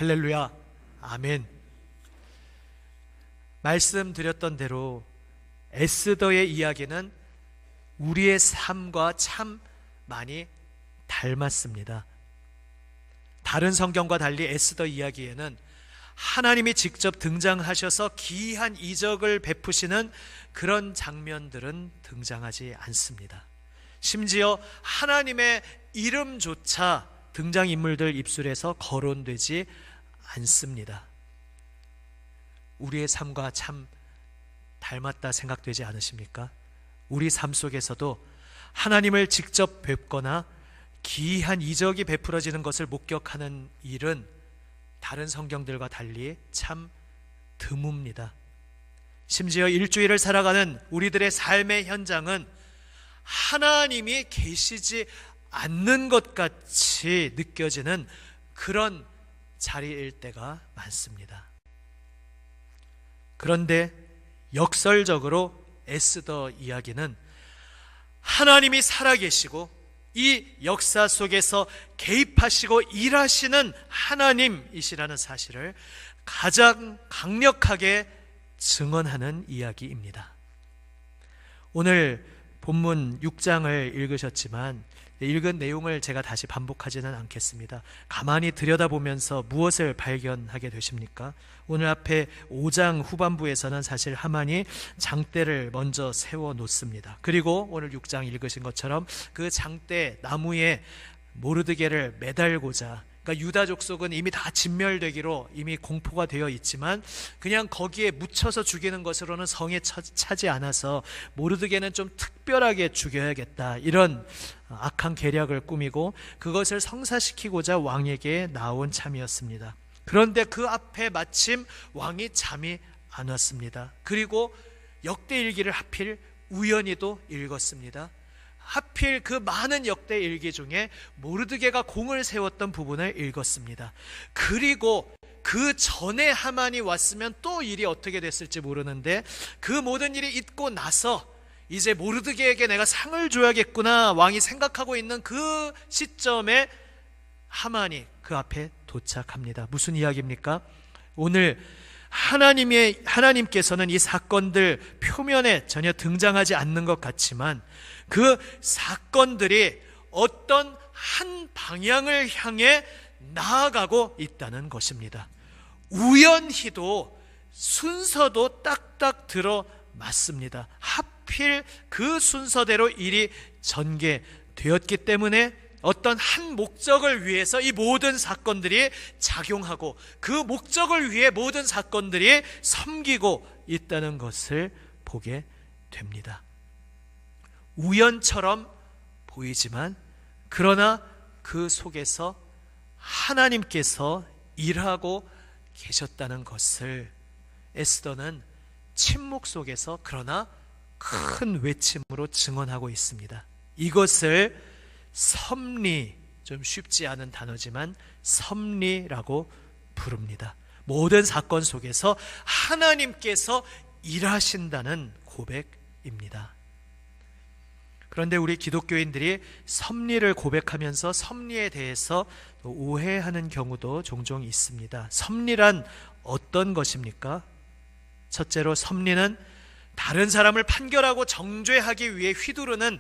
할렐루야, 아멘. 말씀드렸던 대로 에스더의 이야기는 우리의 삶과 참 많이 닮았습니다. 다른 성경과 달리 에스더 이야기에는 하나님이 직접 등장하셔서 기이한 이적을 베푸시는 그런 장면들은 등장하지 않습니다. 심지어 하나님의 이름조차 등장인물들 입술에서 거론되지 않습니다. 우리의 삶과 참 닮았다 생각되지 않으십니까? 우리 삶 속에서도 하나님을 직접 뵙거나 기이한 이적이 베풀어지는 것을 목격하는 일은 다른 성경들과 달리 참 드뭅니다. 심지어 일주일을 살아가는 우리들의 삶의 현장은 하나님이 계시지 않는 것 같이 느껴지는 그런 자리일 때가 많습니다. 그런데 역설적으로 에스더 이야기는 하나님이 살아계시고 이 역사 속에서 개입하시고 일하시는 하나님이시라는 사실을 가장 강력하게 증언하는 이야기입니다. 오늘 본문 6장을 읽으셨지만 읽은 내용을 제가 다시 반복하지는 않겠습니다. 가만히 들여다보면서 무엇을 발견하게 되십니까? 오늘 앞에 5장 후반부에서는 사실 하만이 장대를 먼저 세워놓습니다. 그리고 오늘 6장 읽으신 것처럼 그 장대 나무에 모르드게를 매달고자, 그러니까 유다 족속은 이미 다 진멸되기로 이미 공포가 되어 있지만 그냥 거기에 묻혀서 죽이는 것으로는 성에 차지 않아서 모르드게는 좀 특별하게 죽여야겠다, 이런 악한 계략을 꾸미고 그것을 성사시키고자 왕에게 나온 참이었습니다. 그런데 그 앞에 마침 왕이 잠이 안 왔습니다. 그리고 역대일기를 하필 우연히도 읽었습니다. 하필 그 많은 역대일기 중에 모르드게가 공을 세웠던 부분을 읽었습니다. 그리고 그 전에 하만이 왔으면 또 일이 어떻게 됐을지 모르는데 그 모든 일이 있고 나서 이제 모르드게에게 내가 상을 줘야겠구나 왕이 생각하고 있는 그 시점에 하만이 그 앞에 도착합니다. 무슨 이야기입니까? 오늘 하나님께서는 이 사건들 표면에 전혀 등장하지 않는 것 같지만 그 사건들이 어떤 한 방향을 향해 나아가고 있다는 것입니다. 우연히도 순서도 딱딱 들어맞습니다. 하필 그 순서대로 일이 전개되었기 때문에 어떤 한 목적을 위해서 이 모든 사건들이 작용하고 그 목적을 위해 모든 사건들이 섬기고 있다는 것을 보게 됩니다. 우연처럼 보이지만 그러나 그 속에서 하나님께서 일하고 계셨다는 것을 에스더는 침묵 속에서 그러나 큰 외침으로 증언하고 있습니다. 이것을 섭리, 좀 쉽지 않은 단어지만 섭리라고 부릅니다. 모든 사건 속에서 하나님께서 일하신다는 고백입니다. 그런데 우리 기독교인들이 섭리를 고백하면서 섭리에 대해서 오해하는 경우도 종종 있습니다. 섭리란 어떤 것입니까? 첫째로 섭리는 다른 사람을 판결하고 정죄하기 위해 휘두르는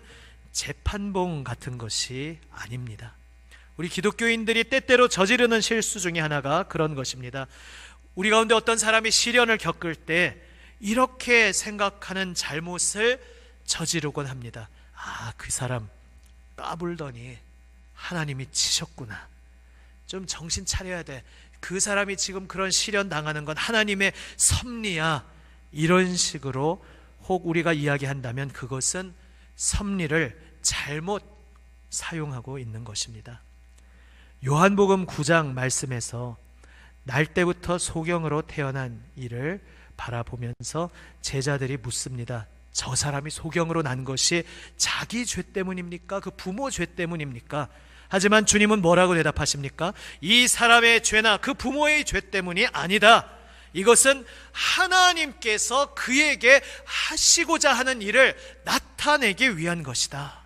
재판봉 같은 것이 아닙니다. 우리 기독교인들이 때때로 저지르는 실수 중에 하나가 그런 것입니다. 우리 가운데 어떤 사람이 시련을 겪을 때 이렇게 생각하는 잘못을 저지르곤 합니다. 그 사람 까불더니 하나님이 치셨구나. 좀 정신 차려야 돼. 그 사람이 지금 그런 시련 당하는 건 하나님의 섭리야. 이런 식으로 혹 우리가 이야기한다면 그것은 섭리를 잘못 사용하고 있는 것입니다. 요한복음 9장 말씀에서 날 때부터 소경으로 태어난 이를 바라보면서 제자들이 묻습니다. 저 사람이 소경으로 난 것이 자기 죄 때문입니까? 그 부모 죄 때문입니까? 하지만 주님은 뭐라고 대답하십니까? 이 사람의 죄나 그 부모의 죄 때문이 아니다. 이것은 하나님께서 그에게 하시고자 하는 일을 나타내기 위한 것이다.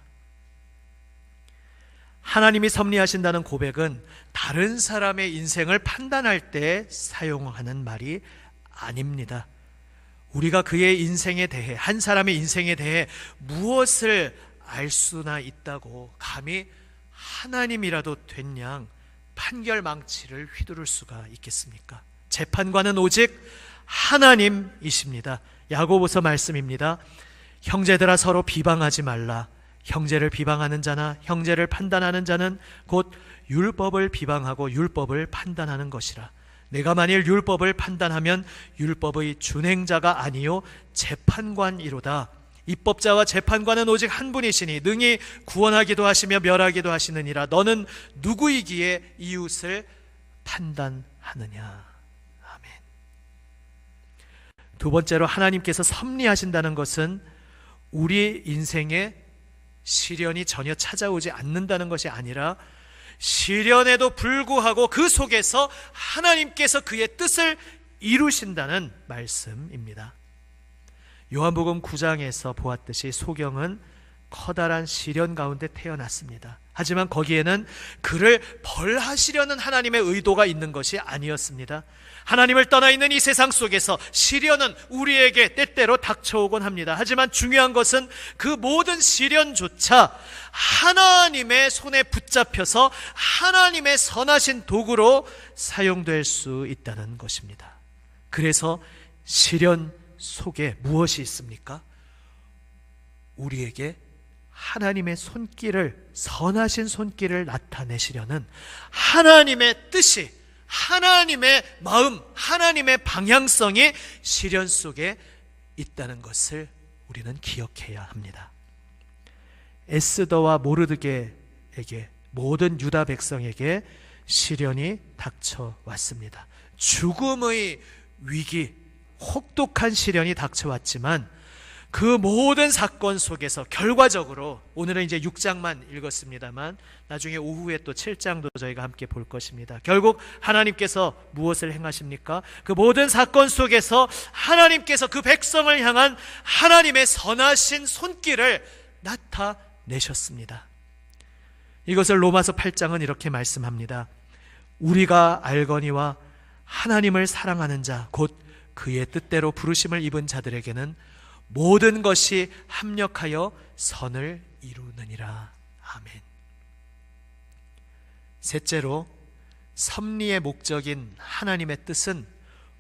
하나님이 섭리하신다는 고백은 다른 사람의 인생을 판단할 때 사용하는 말이 아닙니다. 우리가 그의 인생에 대해, 한 사람의 인생에 대해 무엇을 알 수나 있다고 감히 하나님이라도 된 양 판결 망치를 휘두를 수가 있겠습니까? 재판관은 오직 하나님이십니다. 야고보서 말씀입니다. 형제들아 서로 비방하지 말라. 형제를 비방하는 자나 형제를 판단하는 자는 곧 율법을 비방하고 율법을 판단하는 것이라. 내가 만일 율법을 판단하면 율법의 준행자가 아니요 재판관이로다. 입법자와 재판관은 오직 한 분이시니 능히 구원하기도 하시며 멸하기도 하시느니라. 너는 누구이기에 이웃을 판단하느냐. 아멘. 두 번째로, 하나님께서 섭리하신다는 것은 우리 인생에 시련이 전혀 찾아오지 않는다는 것이 아니라 시련에도 불구하고 그 속에서 하나님께서 그의 뜻을 이루신다는 말씀입니다. 요한복음 9장에서 보았듯이 소경은 커다란 시련 가운데 태어났습니다. 하지만 거기에는 그를 벌하시려는 하나님의 의도가 있는 것이 아니었습니다. 하나님을 떠나 있는 이 세상 속에서 시련은 우리에게 때때로 닥쳐오곤 합니다. 하지만 중요한 것은 그 모든 시련조차 하나님의 손에 붙잡혀서 하나님의 선하신 도구로 사용될 수 있다는 것입니다. 그래서 시련 속에 무엇이 있습니까? 우리에게 하나님의 손길을, 선하신 손길을 나타내시려는 하나님의 뜻이, 하나님의 마음, 하나님의 방향성이 시련 속에 있다는 것을 우리는 기억해야 합니다. 에스더와 모르드게에게, 모든 유다 백성에게 시련이 닥쳐왔습니다. 죽음의 위기, 혹독한 시련이 닥쳐왔지만 그 모든 사건 속에서 결과적으로, 오늘은 이제 6장만 읽었습니다만 나중에 오후에 또 7장도 저희가 함께 볼 것입니다. 결국 하나님께서 무엇을 행하십니까? 그 모든 사건 속에서 하나님께서 그 백성을 향한 하나님의 선하신 손길을 나타내셨습니다. 이것을 로마서 8장은 이렇게 말씀합니다. 우리가 알거니와 하나님을 사랑하는 자, 곧 그의 뜻대로 부르심을 입은 자들에게는 모든 것이 합력하여 선을 이루느니라. 아멘. 셋째로, 섭리의 목적인 하나님의 뜻은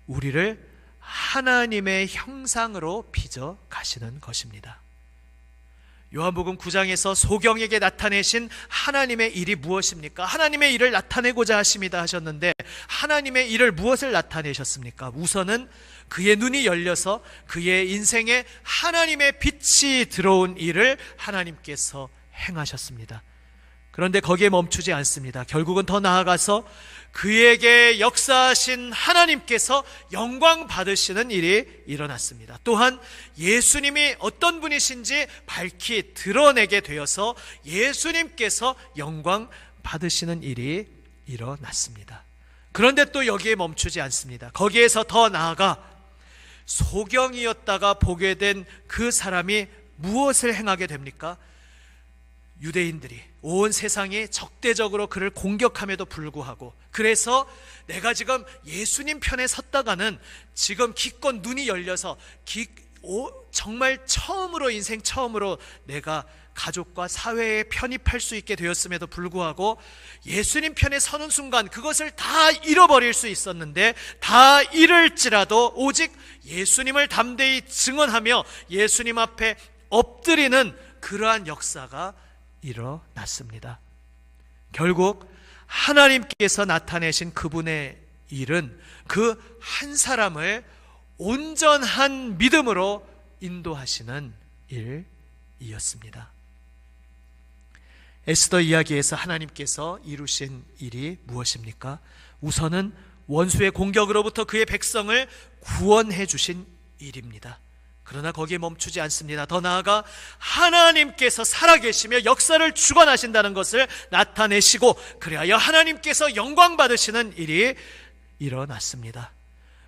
우리를 하나님의 형상으로 빚어 가시는 것입니다. 요한복음 9장에서 소경에게 나타내신 하나님의 일이 무엇입니까? 하나님의 일을 나타내고자 하십니다 하셨는데 하나님의 일을 무엇을 나타내셨습니까? 우선은 그의 눈이 열려서 그의 인생에 하나님의 빛이 들어온 일을 하나님께서 행하셨습니다. 그런데 거기에 멈추지 않습니다. 결국은 더 나아가서 그에게 역사하신 하나님께서 영광 받으시는 일이 일어났습니다. 또한 예수님이 어떤 분이신지 밝히 드러내게 되어서 예수님께서 영광 받으시는 일이 일어났습니다. 그런데 또 여기에 멈추지 않습니다. 거기에서 더 나아가 소경이었다가 보게 된 그 사람이 무엇을 행하게 됩니까? 유대인들이, 온 세상이 적대적으로 그를 공격함에도 불구하고, 그래서 내가 지금 예수님 편에 섰다가는 지금 기껏 눈이 열려서 정말 처음으로, 인생 처음으로 내가 가족과 사회에 편입할 수 있게 되었음에도 불구하고 예수님 편에 서는 순간 그것을 다 잃어버릴 수 있었는데, 다 잃을지라도 오직 예수님을 담대히 증언하며 예수님 앞에 엎드리는 그러한 역사가 일어났습니다. 결국 하나님께서 나타내신 그분의 일은 그 한 사람을 온전한 믿음으로 인도하시는 일이었습니다. 에스더 이야기에서 하나님께서 이루신 일이 무엇입니까? 우선은 원수의 공격으로부터 그의 백성을 구원해 주신 일입니다. 그러나 거기에 멈추지 않습니다. 더 나아가 하나님께서 살아계시며 역사를 주관하신다는 것을 나타내시고, 그리하여 하나님께서 영광 받으시는 일이 일어났습니다.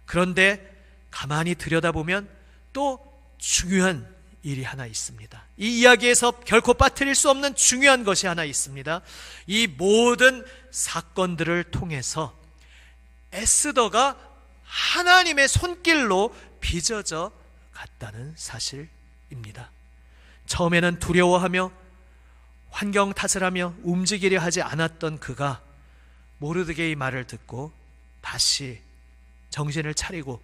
그런데 가만히 들여다보면 또 중요한 일이 하나 있습니다. 이 이야기에서 결코 빠뜨릴 수 없는 중요한 것이 하나 있습니다. 이 모든 사건들을 통해서 에스더가 하나님의 손길로 빚어져 갔다는 사실입니다. 처음에는 두려워하며 환경 탓을 하며 움직이려 하지 않았던 그가 모르드게의 말을 듣고 다시 정신을 차리고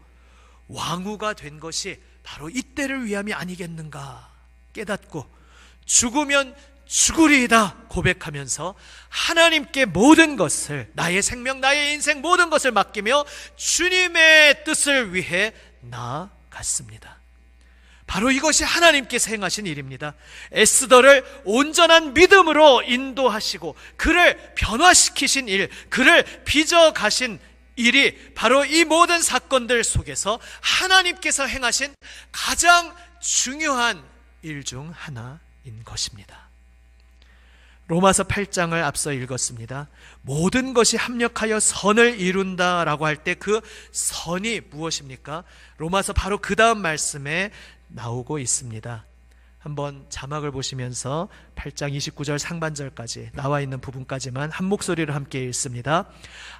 왕후가 된 것이 바로 이때를 위함이 아니겠는가 깨닫고 죽으면 죽으리이다 고백하면서 하나님께 모든 것을, 나의 생명, 나의 인생 모든 것을 맡기며 주님의 뜻을 위해 나아갔습니다. 바로 이것이 하나님께서 행하신 일입니다. 에스더를 온전한 믿음으로 인도하시고 그를 변화시키신 일, 그를 빚어가신 일이 바로 이 모든 사건들 속에서 하나님께서 행하신 가장 중요한 일 중 하나인 것입니다. 로마서 8장을 앞서 읽었습니다. 모든 것이 합력하여 선을 이룬다라고 할 때 그 선이 무엇입니까? 로마서 바로 그 다음 말씀에 나오고 있습니다. 한번 자막을 보시면서 8장 29절 상반절까지 나와 있는 부분까지만 한 목소리로 함께 읽습니다.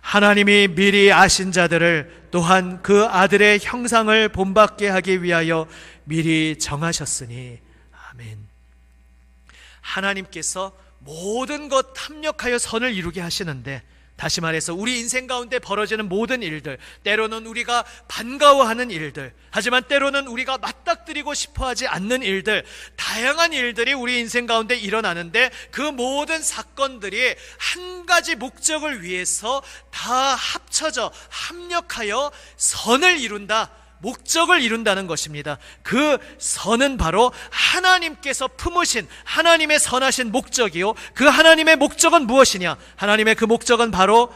하나님이 미리 아신 자들을 또한 그 아들의 형상을 본받게 하기 위하여 미리 정하셨으니 아멘. 하나님께서 모든 것 합력하여 선을 이루게 하시는데, 다시 말해서 우리 인생 가운데 벌어지는 모든 일들, 때로는 우리가 반가워하는 일들, 하지만 때로는 우리가 맞닥뜨리고 싶어하지 않는 일들, 다양한 일들이 우리 인생 가운데 일어나는데 그 모든 사건들이 한 가지 목적을 위해서 다 합쳐져 합력하여 선을 이룬다, 목적을 이룬다는 것입니다. 그 선은 바로 하나님께서 품으신 하나님의 선하신 목적이요, 그 하나님의 목적은 무엇이냐? 하나님의 그 목적은 바로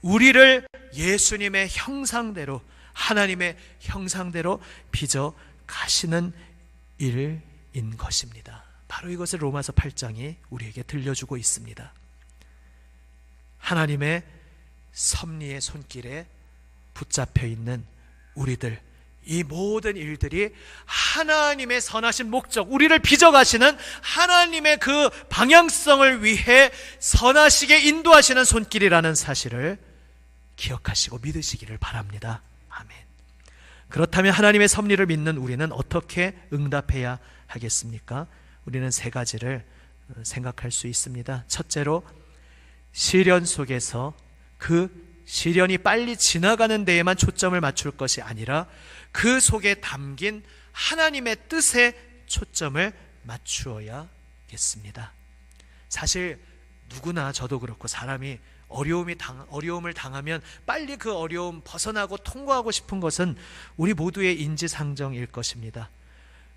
우리를 예수님의 형상대로, 하나님의 형상대로 빚어 가시는 일인 것입니다. 바로 이것을 로마서 8장이 우리에게 들려주고 있습니다. 하나님의 섭리의 손길에 붙잡혀 있는 우리들, 이 모든 일들이 하나님의 선하신 목적, 우리를 빚어가시는 하나님의 그 방향성을 위해 선하시게 인도하시는 손길이라는 사실을 기억하시고 믿으시기를 바랍니다. 아멘. 그렇다면 하나님의 섭리를 믿는 우리는 어떻게 응답해야 하겠습니까? 우리는 세 가지를 생각할 수 있습니다. 첫째로, 시련 속에서 그 시련이 빨리 지나가는 데에만 초점을 맞출 것이 아니라 그 속에 담긴 하나님의 뜻에 초점을 맞추어야겠습니다. 사실 누구나, 저도 그렇고, 사람이 어려움을 당하면 빨리 그 어려움 벗어나고 통과하고 싶은 것은 우리 모두의 인지상정일 것입니다.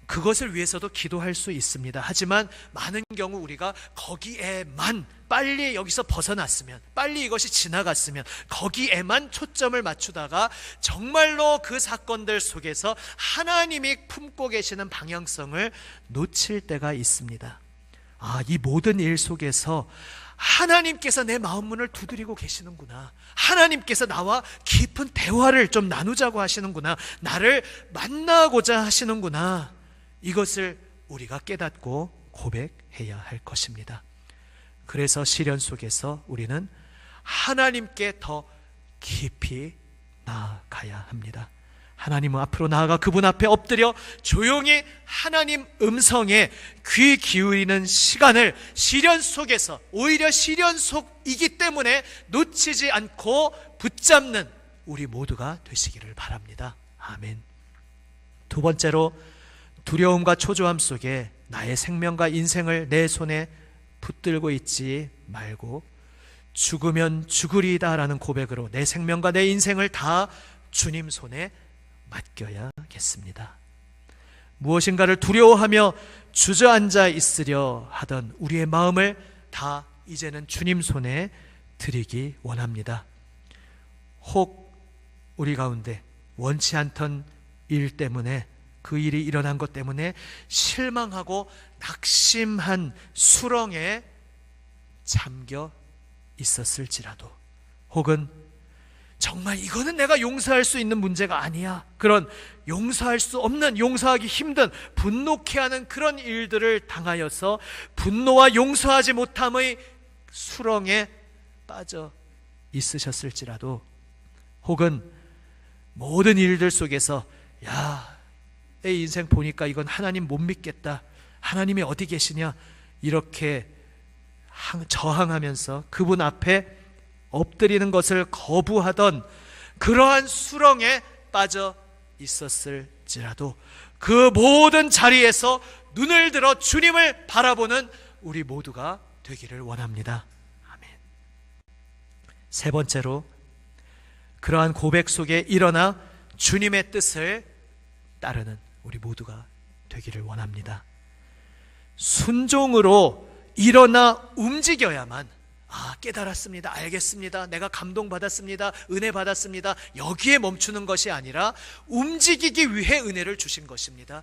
그것을 위해서도 기도할 수 있습니다. 하지만 많은 경우 우리가 거기에만, 빨리 여기서 벗어났으면, 빨리 이것이 지나갔으면, 거기에만 초점을 맞추다가 정말로 그 사건들 속에서 하나님이 품고 계시는 방향성을 놓칠 때가 있습니다. 이 모든 일 속에서 하나님께서 내 마음 문을 두드리고 계시는구나, 하나님께서 나와 깊은 대화를 좀 나누자고 하시는구나, 나를 만나고자 하시는구나, 이것을 우리가 깨닫고 고백해야 할 것입니다. 그래서 시련 속에서 우리는 하나님께 더 깊이 나아가야 합니다. 하나님 앞으로 나아가 그분 앞에 엎드려 조용히 하나님 음성에 귀 기울이는 시간을 시련 속에서, 오히려 시련 속이기 때문에 놓치지 않고 붙잡는 우리 모두가 되시기를 바랍니다. 아멘. 두 번째로, 두려움과 초조함 속에 나의 생명과 인생을 내 손에 붙들고 있지 말고 죽으면 죽으리이다 라는 고백으로 내 생명과 내 인생을 다 주님 손에 맡겨야겠습니다. 무엇인가를 두려워하며 주저앉아 있으려 하던 우리의 마음을 다 이제는 주님 손에 드리기 원합니다. 혹 우리 가운데 원치 않던 일 때문에, 그 일이 일어난 것 때문에 실망하고 낙심한 수렁에 잠겨 있었을지라도, 혹은 정말 이거는 내가 용서할 수 있는 문제가 아니야, 그런 용서할 수 없는, 용서하기 힘든, 분노케 하는 그런 일들을 당하여서 분노와 용서하지 못함의 수렁에 빠져 있으셨을지라도, 혹은 모든 일들 속에서 야, 내 인생 보니까 이건 하나님 못 믿겠다, 하나님이 어디 계시냐, 이렇게 저항하면서 그분 앞에 엎드리는 것을 거부하던 그러한 수렁에 빠져 있었을지라도 그 모든 자리에서 눈을 들어 주님을 바라보는 우리 모두가 되기를 원합니다. 아멘. 세 번째로, 그러한 고백 속에 일어나 주님의 뜻을 따르는 우리 모두가 되기를 원합니다. 순종으로 일어나 움직여야만, 깨달았습니다, 알겠습니다, 내가 감동받았습니다, 은혜 받았습니다, 여기에 멈추는 것이 아니라 움직이기 위해 은혜를 주신 것입니다.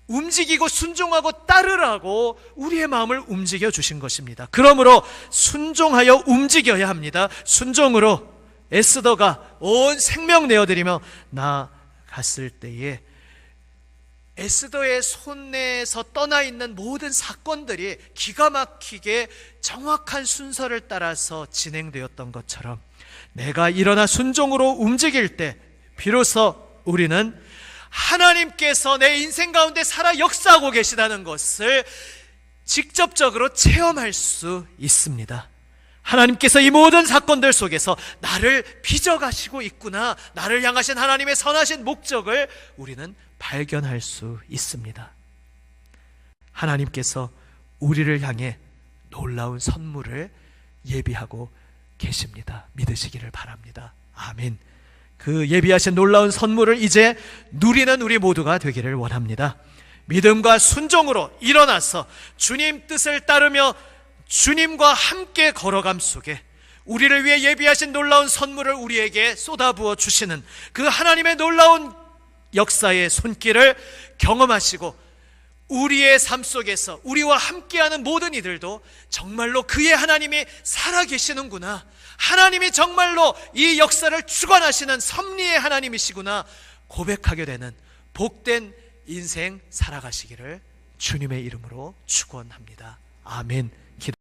움직이고 순종하고 따르라고 우리의 마음을 움직여 주신 것입니다. 그러므로 순종하여 움직여야 합니다. 순종으로 에스더가 온 생명 내어드리며 나아갔을 때에 에스더의 손에서 떠나 있는 모든 사건들이 기가 막히게 정확한 순서를 따라서 진행되었던 것처럼, 내가 일어나 순종으로 움직일 때 비로소 우리는 하나님께서 내 인생 가운데 살아 역사하고 계시다는 것을 직접적으로 체험할 수 있습니다. 하나님께서 이 모든 사건들 속에서 나를 빚어가시고 있구나, 나를 향하신 하나님의 선하신 목적을 우리는 발견할 수 있습니다. 하나님께서 우리를 향해 놀라운 선물을 예비하고 계십니다. 믿으시기를 바랍니다. 아멘. 그 예비하신 놀라운 선물을 이제 누리는 우리 모두가 되기를 원합니다. 믿음과 순종으로 일어나서 주님 뜻을 따르며 주님과 함께 걸어감 속에 우리를 위해 예비하신 놀라운 선물을 우리에게 쏟아부어 주시는 그 하나님의 놀라운 역사의 손길을 경험하시고, 우리의 삶 속에서 우리와 함께하는 모든 이들도 정말로 그의 하나님이 살아계시는구나, 하나님이 정말로 이 역사를 주관하시는 섭리의 하나님이시구나 고백하게 되는 복된 인생 살아가시기를 주님의 이름으로 축원합니다. 아멘.